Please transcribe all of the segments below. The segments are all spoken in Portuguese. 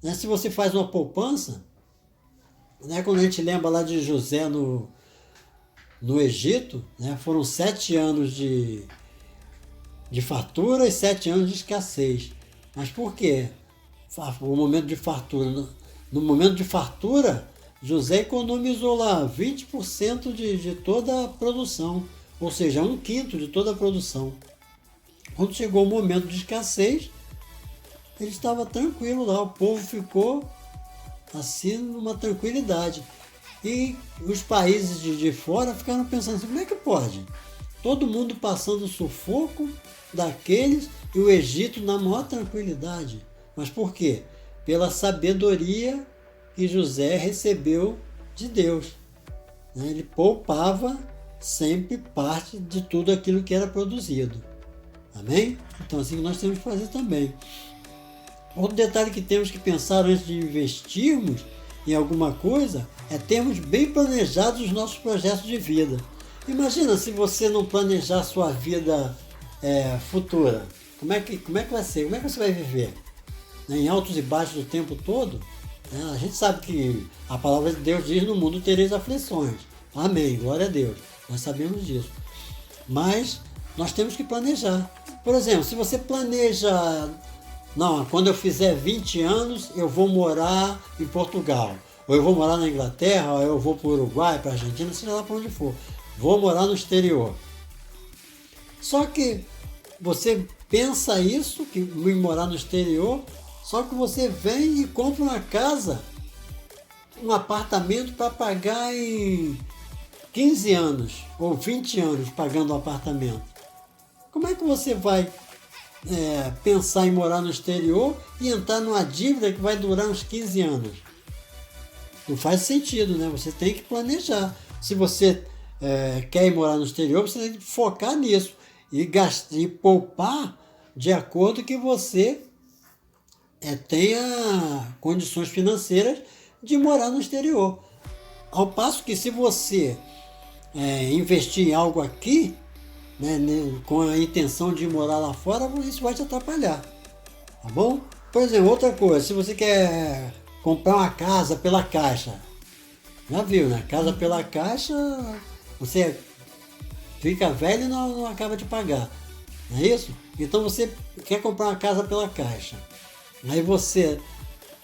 Né? Se você faz uma poupança, né? Quando a gente lembra lá de José no Egito, né? Foram 7 anos de fartura e 7 anos de escassez. Mas por quê? O momento de fartura. No momento de fartura, José economizou lá 20% de toda a produção, ou seja, 1/5 de toda a produção. Quando chegou o momento de escassez, ele estava tranquilo lá, o povo ficou assim numa tranquilidade. E os países de fora ficaram pensando assim, como é que pode? Todo mundo passando sufoco daqueles e o Egito na maior tranquilidade. Mas por quê? Pela sabedoria que José recebeu de Deus. Ele poupava sempre parte de tudo aquilo que era produzido. Amém? Então assim nós temos que fazer também. Outro detalhe que temos que pensar antes de investirmos em alguma coisa é termos bem planejados os nossos projetos de vida. Imagina se você não planejar a sua vida futura. Como é que vai ser? Como é que você vai viver? Em altos e baixos o tempo todo? A gente sabe que a palavra de Deus diz: no mundo tereis aflições. Amém, glória a Deus. Nós sabemos disso. Mas nós temos que planejar. Por exemplo, se você planeja, não, quando eu fizer 20 anos eu vou morar em Portugal, ou eu vou morar na Inglaterra, ou eu vou para o Uruguai, para a Argentina, seja lá para onde for. Vou morar no exterior. Só que você pensa isso, que em morar no exterior, só que você vem e compra uma casa, um apartamento para pagar em 15 anos ou 20 anos pagando um apartamento. Como é que você vai pensar em morar no exterior e entrar numa dívida que vai durar uns 15 anos? Não faz sentido, né? Você tem que planejar. Se você quer ir morar no exterior, você tem que focar nisso e poupar de acordo que você tenha condições financeiras de morar no exterior. Ao passo que se você investir em algo aqui, né, com a intenção de morar lá fora, isso vai te atrapalhar. Tá bom? Por exemplo, outra coisa, se você quer comprar uma casa pela Caixa, já viu, né? Casa pela Caixa, você fica velho e não acaba de pagar. Não é isso? Então você quer comprar uma casa pela Caixa. Aí você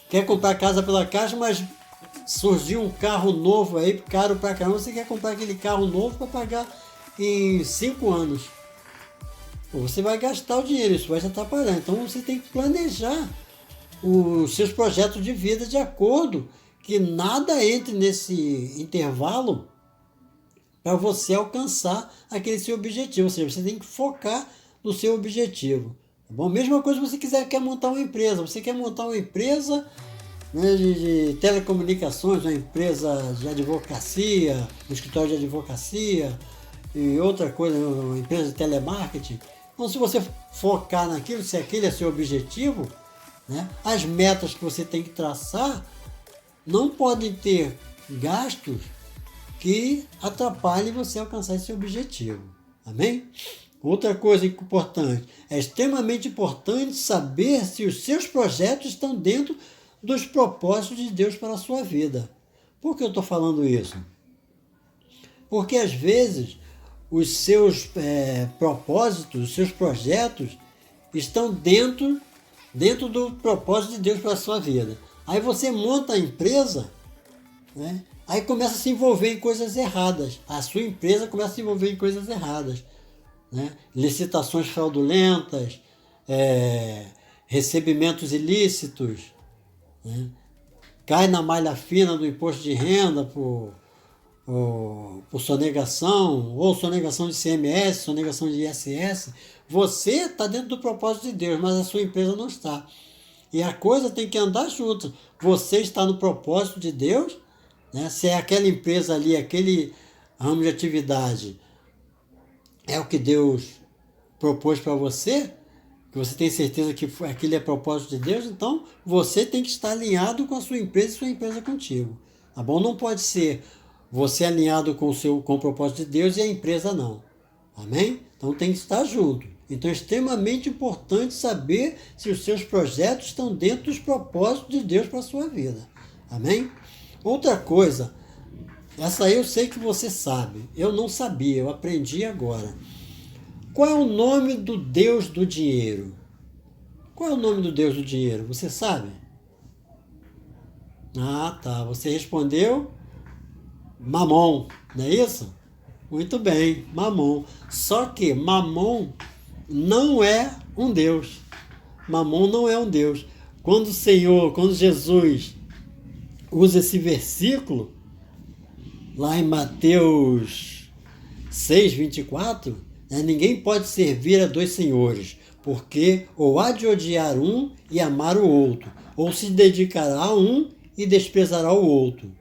quer comprar casa pela Caixa, mas surgiu um carro novo aí, caro pra caramba, você quer comprar aquele carro novo para pagar em 5 anos. Você vai gastar o dinheiro, isso vai te atrapalhar. Então você tem que planejar os seus projetos de vida de acordo que nada entre nesse intervalo para você alcançar aquele seu objetivo. Ou seja, você tem que focar no seu objetivo. Tá bom? Mesma coisa se você quer montar uma empresa. Você quer montar uma empresa, né, de telecomunicações, uma empresa de advocacia, um escritório de advocacia e outra coisa, uma empresa de telemarketing. Então, se você focar naquilo, se aquele é seu objetivo, né, as metas que você tem que traçar não podem ter gastos que atrapalhem você alcançar esse objetivo. Amém? Outra coisa importante, é extremamente importante saber se os seus projetos estão dentro dos propósitos de Deus para a sua vida. Por que eu estou falando isso? Porque às vezes os seus propósitos, os seus projetos estão dentro do propósito de Deus para a sua vida. Aí você monta a empresa, né? Aí começa a se envolver em coisas erradas. A sua empresa começa a se envolver em coisas erradas, né? Licitações fraudulentas, recebimentos ilícitos, né? Cai na malha fina do imposto de renda por sonegação, ou sonegação de ICMS, sonegação de ISS. Você está dentro do propósito de Deus, mas a sua empresa não está. E a coisa tem que andar junto. Você está no propósito de Deus, né? Se é aquela empresa ali, aquele ramo de atividade, é o que Deus propôs para você, que você tem certeza que aquilo é propósito de Deus, então você tem que estar alinhado com a sua empresa e sua empresa contigo. Tá bom? Não pode ser você alinhado com o propósito de Deus e a empresa não. Amém? Então tem que estar junto. Então é extremamente importante saber se os seus projetos estão dentro dos propósitos de Deus para a sua vida. Amém? Outra coisa, essa aí eu sei que você sabe. Eu não sabia, eu aprendi agora. Qual é o nome do Deus do dinheiro? Qual é o nome do Deus do dinheiro? Você sabe? Ah, tá. Você respondeu Mamon, não é isso? Muito bem, Mamon. Só que Mamon não é um Deus. Mamon não é um Deus. Quando Jesus usa esse versículo, lá em Mateus 6:24, né, ninguém pode servir a dois senhores, porque ou há de odiar um e amar o outro, ou se dedicará a um e desprezará o outro.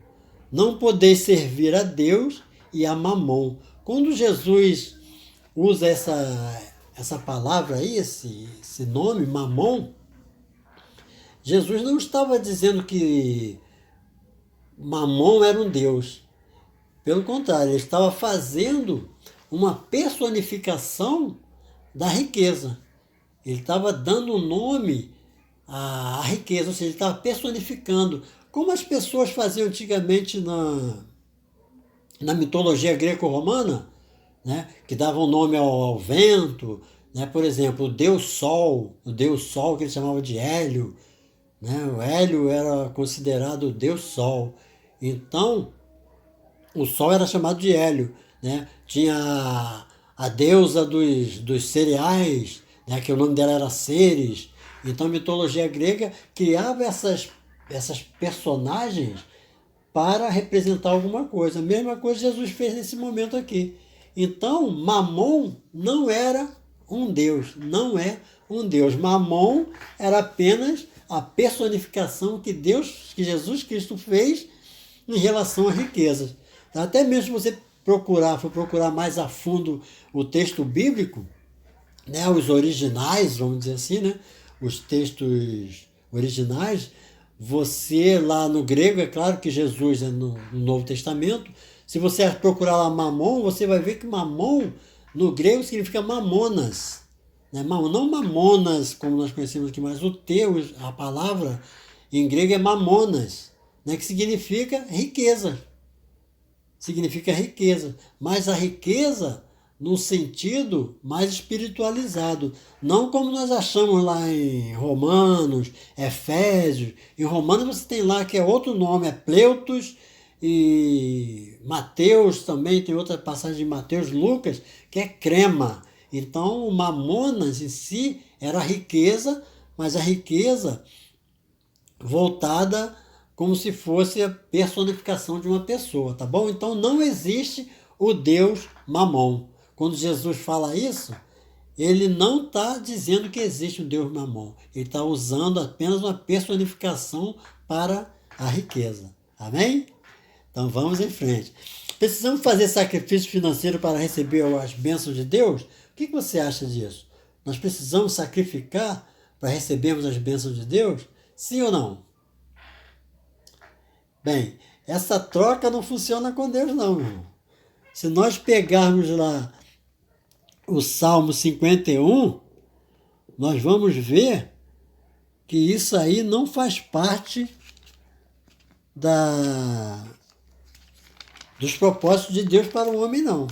Não podeis servir a Deus e a Mamon. Quando Jesus usa essa palavra aí, esse nome, Mamon, Jesus não estava dizendo que Mamon era um Deus. Pelo contrário, ele estava fazendo uma personificação da riqueza. Ele estava dando um nome à riqueza, ou seja, ele estava personificando, como as pessoas faziam antigamente na mitologia greco-romana, né, que davam nome ao vento, né, por exemplo, o Deus Sol que ele chamava de Hélio, né, o Hélio era considerado o Deus Sol. Então, o Sol era chamado de Hélio, né? Tinha a deusa dos cereais, né? Que o nome dela era Ceres. Então a mitologia grega criava essas personagens para representar alguma coisa. A mesma coisa Jesus fez nesse momento aqui. Então Mamon não era um Deus, não é um Deus. Mamon era apenas a personificação que Jesus Cristo fez em relação às riquezas. Até mesmo se você for procurar mais a fundo o texto bíblico, né, os originais, vamos dizer assim, né, os textos originais, você lá no grego, é claro que Jesus é no Novo Testamento, se você procurar lá Mamon, você vai ver que Mamon no grego significa mamonas, né? Não mamonas como nós conhecemos aqui, mas a palavra em grego é mamonas, né, que significa riqueza. Significa riqueza, mas a riqueza num sentido mais espiritualizado, não como nós achamos lá em Romanos, Efésios. Em Romanos você tem lá que é outro nome, é Pleutos, e Mateus também, tem outra passagem de Mateus, Lucas, que é crema. Então o mamonas em si era a riqueza, mas a riqueza voltada como se fosse a personificação de uma pessoa, tá bom? Então não existe o Deus Mamon. Quando Jesus fala isso, ele não está dizendo que existe o Deus Mamon. Ele está usando apenas uma personificação para a riqueza. Amém? Então vamos em frente. Precisamos fazer sacrifício financeiro para receber as bênçãos de Deus? O que você acha disso? Nós precisamos sacrificar para recebermos as bênçãos de Deus? Sim ou não? Bem, essa troca não funciona com Deus não, meu irmão. Se nós pegarmos lá o Salmo 51, nós vamos ver que isso aí não faz parte dos propósitos de Deus para o homem, não.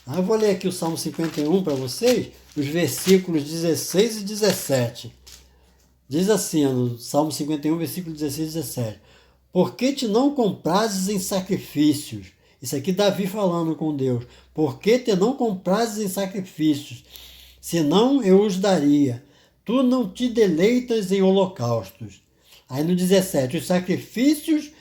Eu vou ler aqui o Salmo 51 para vocês, os versículos 16 e 17. Diz assim, no Salmo 51, versículos 16 e 17. Por que te não comprases em sacrifícios? Isso aqui Davi falando com Deus. Por que te não comprases em sacrifícios? Senão eu os daria. Tu não te deleitas em holocaustos. Aí no 17, os sacrifícios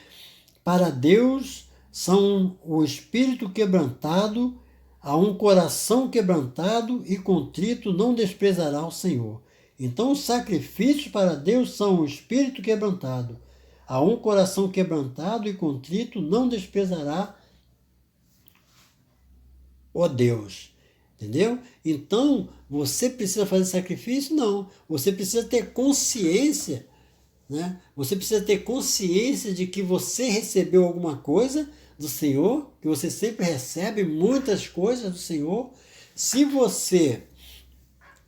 para Deus são o espírito quebrantado, a um coração quebrantado e contrito não desprezará o Senhor. Então os sacrifícios para Deus são o espírito quebrantado, a um coração quebrantado e contrito não desprezará o Deus. Entendeu? Então, você precisa fazer sacrifício? Não. Você precisa ter consciência, né? Você precisa ter consciência de que você recebeu alguma coisa do Senhor, que você sempre recebe muitas coisas do Senhor. Se você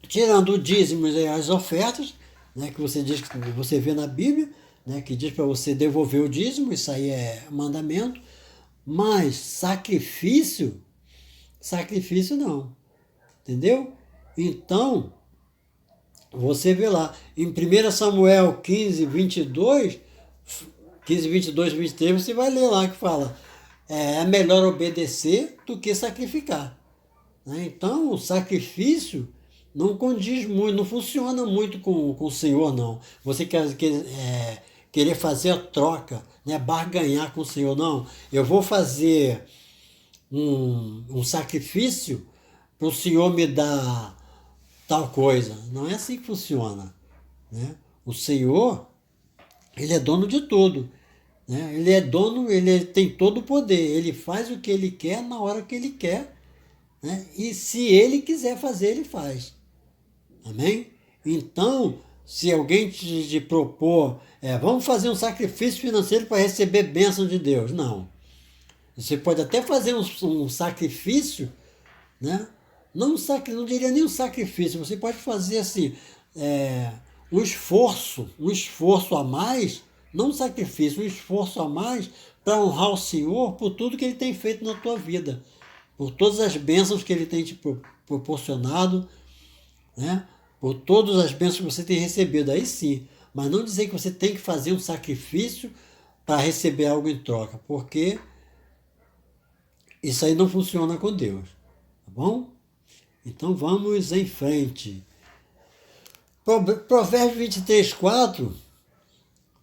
tirando o dízimo e as ofertas, né, que você diz que você vê na Bíblia, né, que diz para você devolver o dízimo, isso aí é mandamento, mas sacrifício não, entendeu? Então, você vê lá, em 1 Samuel 15, 22, 15, 22, 23, você vai ler lá que fala, é melhor obedecer do que sacrificar. Né? Então, o sacrifício não condiz muito, não funciona muito com o Senhor, não. Você querer fazer a troca, né? Barganhar com o Senhor, não. Eu vou fazer um sacrifício para o Senhor me dar tal coisa. Não é assim que funciona. Né? O Senhor, ele é dono de tudo. Né? Ele é dono, ele tem todo o poder. Ele faz o que ele quer na hora que ele quer. Né? E se ele quiser fazer, ele faz. Amém? Então, se alguém te propor, vamos fazer um sacrifício financeiro para receber bênção de Deus. Não. Você pode até fazer um sacrifício, né? Não diria nem um sacrifício, você pode fazer assim, um esforço a mais, não um sacrifício, um esforço a mais para honrar o Senhor por tudo que Ele tem feito na tua vida, por todas as bênçãos que Ele tem te proporcionado, né? Por todas as bênçãos que você tem recebido, aí sim. Mas não dizer que você tem que fazer um sacrifício para receber algo em troca, porque isso aí não funciona com Deus, tá bom? Então vamos em frente. Provérbios 23, 4,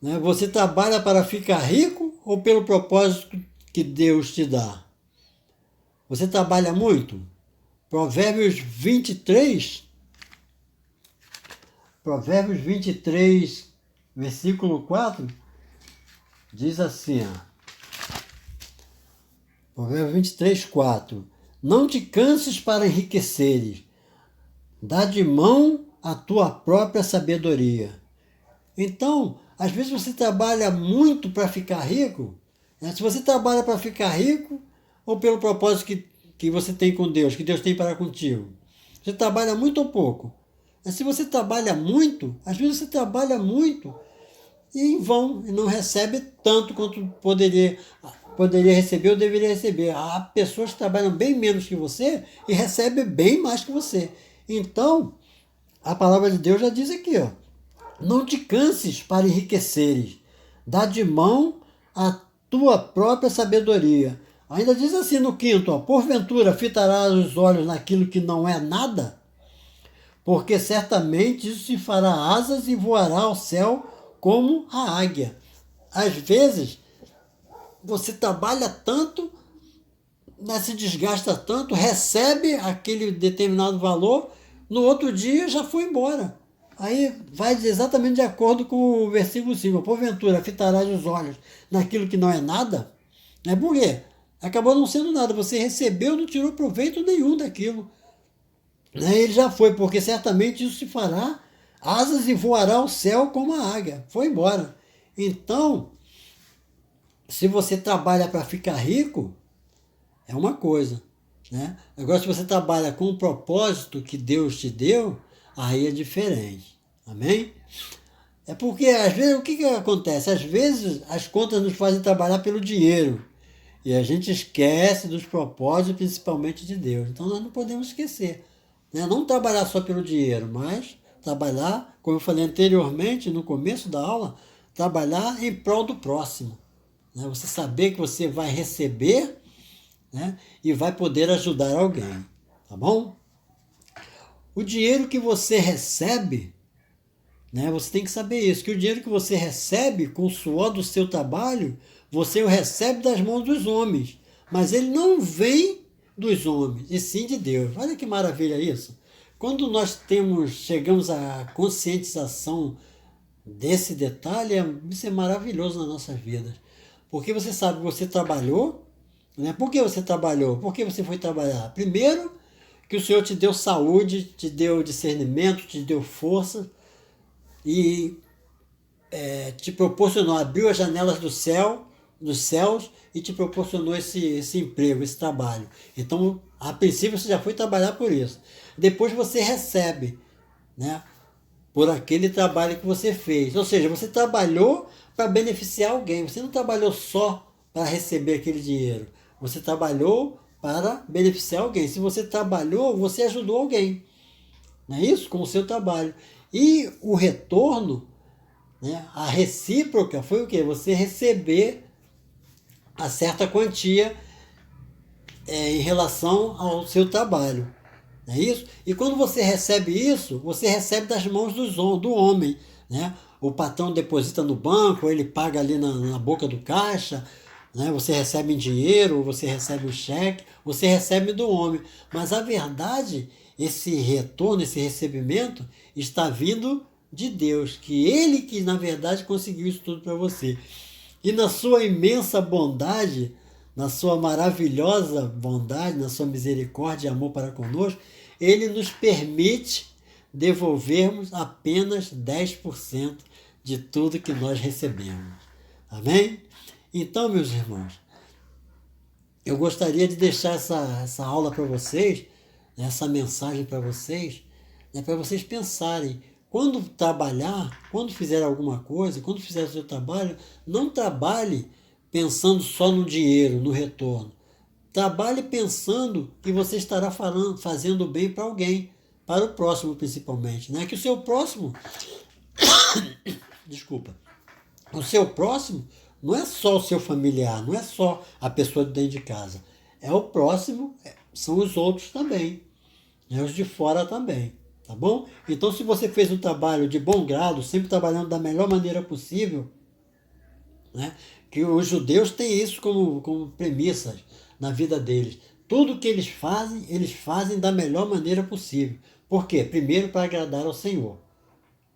né? Você trabalha para ficar rico ou pelo propósito que Deus te dá? Você trabalha muito? Provérbios 23, versículo 4, diz assim, Provérbios 23, 4. Não te canses para enriqueceres, dá de mão a tua própria sabedoria. Então, às vezes você trabalha muito para ficar rico, né? Se você trabalha para ficar rico, ou pelo propósito que você tem com Deus, que Deus tem para contigo. Você trabalha muito ou pouco? Mas se você trabalha muito, às vezes você trabalha muito e em vão, e não recebe tanto quanto poderia receber ou deveria receber. Há pessoas que trabalham bem menos que você e recebem bem mais que você. Então, a palavra de Deus já diz aqui, não te canses para enriqueceres, dá de mão a tua própria sabedoria. Ainda diz assim no 5º, porventura fitarás os olhos naquilo que não é nada? Porque certamente isso te fará asas e voará ao céu como a águia. Às vezes, você trabalha tanto, né, se desgasta tanto, recebe aquele determinado valor, no outro dia já foi embora. Aí vai exatamente de acordo com o versículo 5. Porventura, fitarás os olhos naquilo que não é nada? Por quê? Acabou não sendo nada. Você recebeu, não tirou proveito nenhum daquilo. Ele já foi, porque certamente isso se fará asas e voará ao céu como a águia. Foi embora. Então, se você trabalha para ficar rico, é uma coisa. Né? Agora, se você trabalha com o propósito que Deus te deu, aí é diferente. Amém? É porque, às vezes, o que acontece? Às vezes, as contas nos fazem trabalhar pelo dinheiro. E a gente esquece dos propósitos, principalmente de Deus. Então, nós não podemos esquecer. Né? Não trabalhar só pelo dinheiro, mas trabalhar, como eu falei anteriormente, no começo da aula, trabalhar em prol do próximo. Né? Você saber que você vai receber, né? E vai poder ajudar alguém. Tá bom? O dinheiro que você recebe, né? Você tem que saber isso, que o dinheiro que você recebe com o suor do seu trabalho, você o recebe das mãos dos homens. Mas ele não vem dos homens, e sim de Deus. Olha que maravilha isso. Quando nós chegamos à conscientização desse detalhe, isso é maravilhoso nas nossas vidas. Porque você sabe que você trabalhou, né? Por que você trabalhou? Por que você foi trabalhar? Primeiro, que o Senhor te deu saúde, te deu discernimento, te deu força e te proporcionou, abriu as janelas dos céus e te proporcionou esse emprego, esse trabalho. Então, a princípio, você já foi trabalhar por isso. Depois você recebe. né, por aquele trabalho que você fez. Ou seja, você trabalhou para beneficiar alguém. Você não trabalhou só para receber aquele dinheiro. Você trabalhou para beneficiar alguém. Se você trabalhou, você ajudou alguém. Não é isso? Com o seu trabalho. E o retorno, né, a recíproca foi o quê? Você receber a certa quantia em relação ao seu trabalho. Não é isso? E quando você recebe isso, você recebe das mãos do homem. Né? O patrão deposita no banco, ele paga ali na boca do caixa, né? Você recebe em dinheiro, você recebe um cheque, você recebe do homem. Mas a verdade, esse retorno, esse recebimento, está vindo de Deus, que Ele que na verdade conseguiu isso tudo para você. E na sua imensa bondade, na sua maravilhosa bondade, na sua misericórdia e amor para conosco, Ele nos permite devolvermos apenas 10% de tudo que nós recebemos. Amém? Então, meus irmãos, eu gostaria de deixar essa aula para vocês, essa mensagem para vocês pensarem. Quando trabalhar, quando fizer alguma coisa, quando fizer o seu trabalho, não trabalhe pensando só no dinheiro, no retorno. Trabalhe pensando que você estará fazendo bem para alguém, para o próximo principalmente. Né? Que o seu próximo, desculpa, o seu próximo não é só o seu familiar, não é só a pessoa de dentro de casa. É o próximo, são os outros também, né? Os de fora também. Tá bom? Então, se você fez um trabalho de bom grado, sempre trabalhando da melhor maneira possível, né? Que os judeus têm isso como premissas na vida deles. Tudo que eles fazem da melhor maneira possível. Por quê? Primeiro para agradar ao Senhor.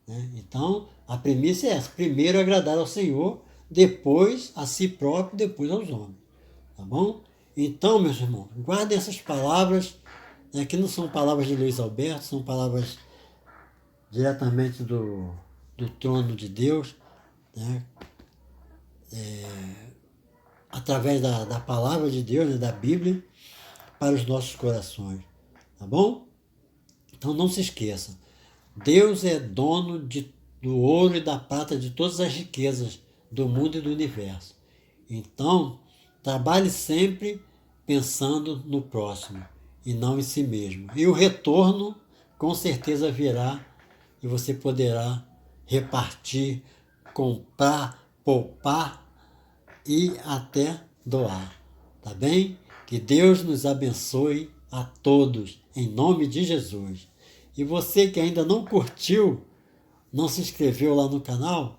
Né? Então, a premissa é essa. Primeiro agradar ao Senhor, depois a si próprio, depois aos homens. Tá bom? Então, meus irmãos, guardem essas palavras, né, que não são palavras de Luiz Alberto, são palavras diretamente do trono de Deus, né? Através da palavra de Deus, né, da Bíblia, para os nossos corações. Tá bom? Então não se esqueça, Deus é dono do ouro e da prata, de todas as riquezas do mundo e do universo. Então, trabalhe sempre pensando no próximo e não em si mesmo. E o retorno com certeza virá e você poderá repartir, comprar, poupar e até doar. Tá bem? Que Deus nos abençoe a todos, em nome de Jesus. E você que ainda não curtiu, não se inscreveu lá no canal,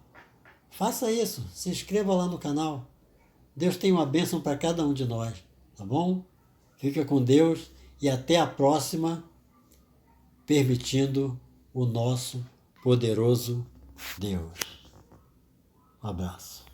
faça isso, se inscreva lá no canal. Deus tem uma bênção para cada um de nós, tá bom? Fica com Deus e até a próxima, permitindo o nosso poderoso Deus. Um abraço.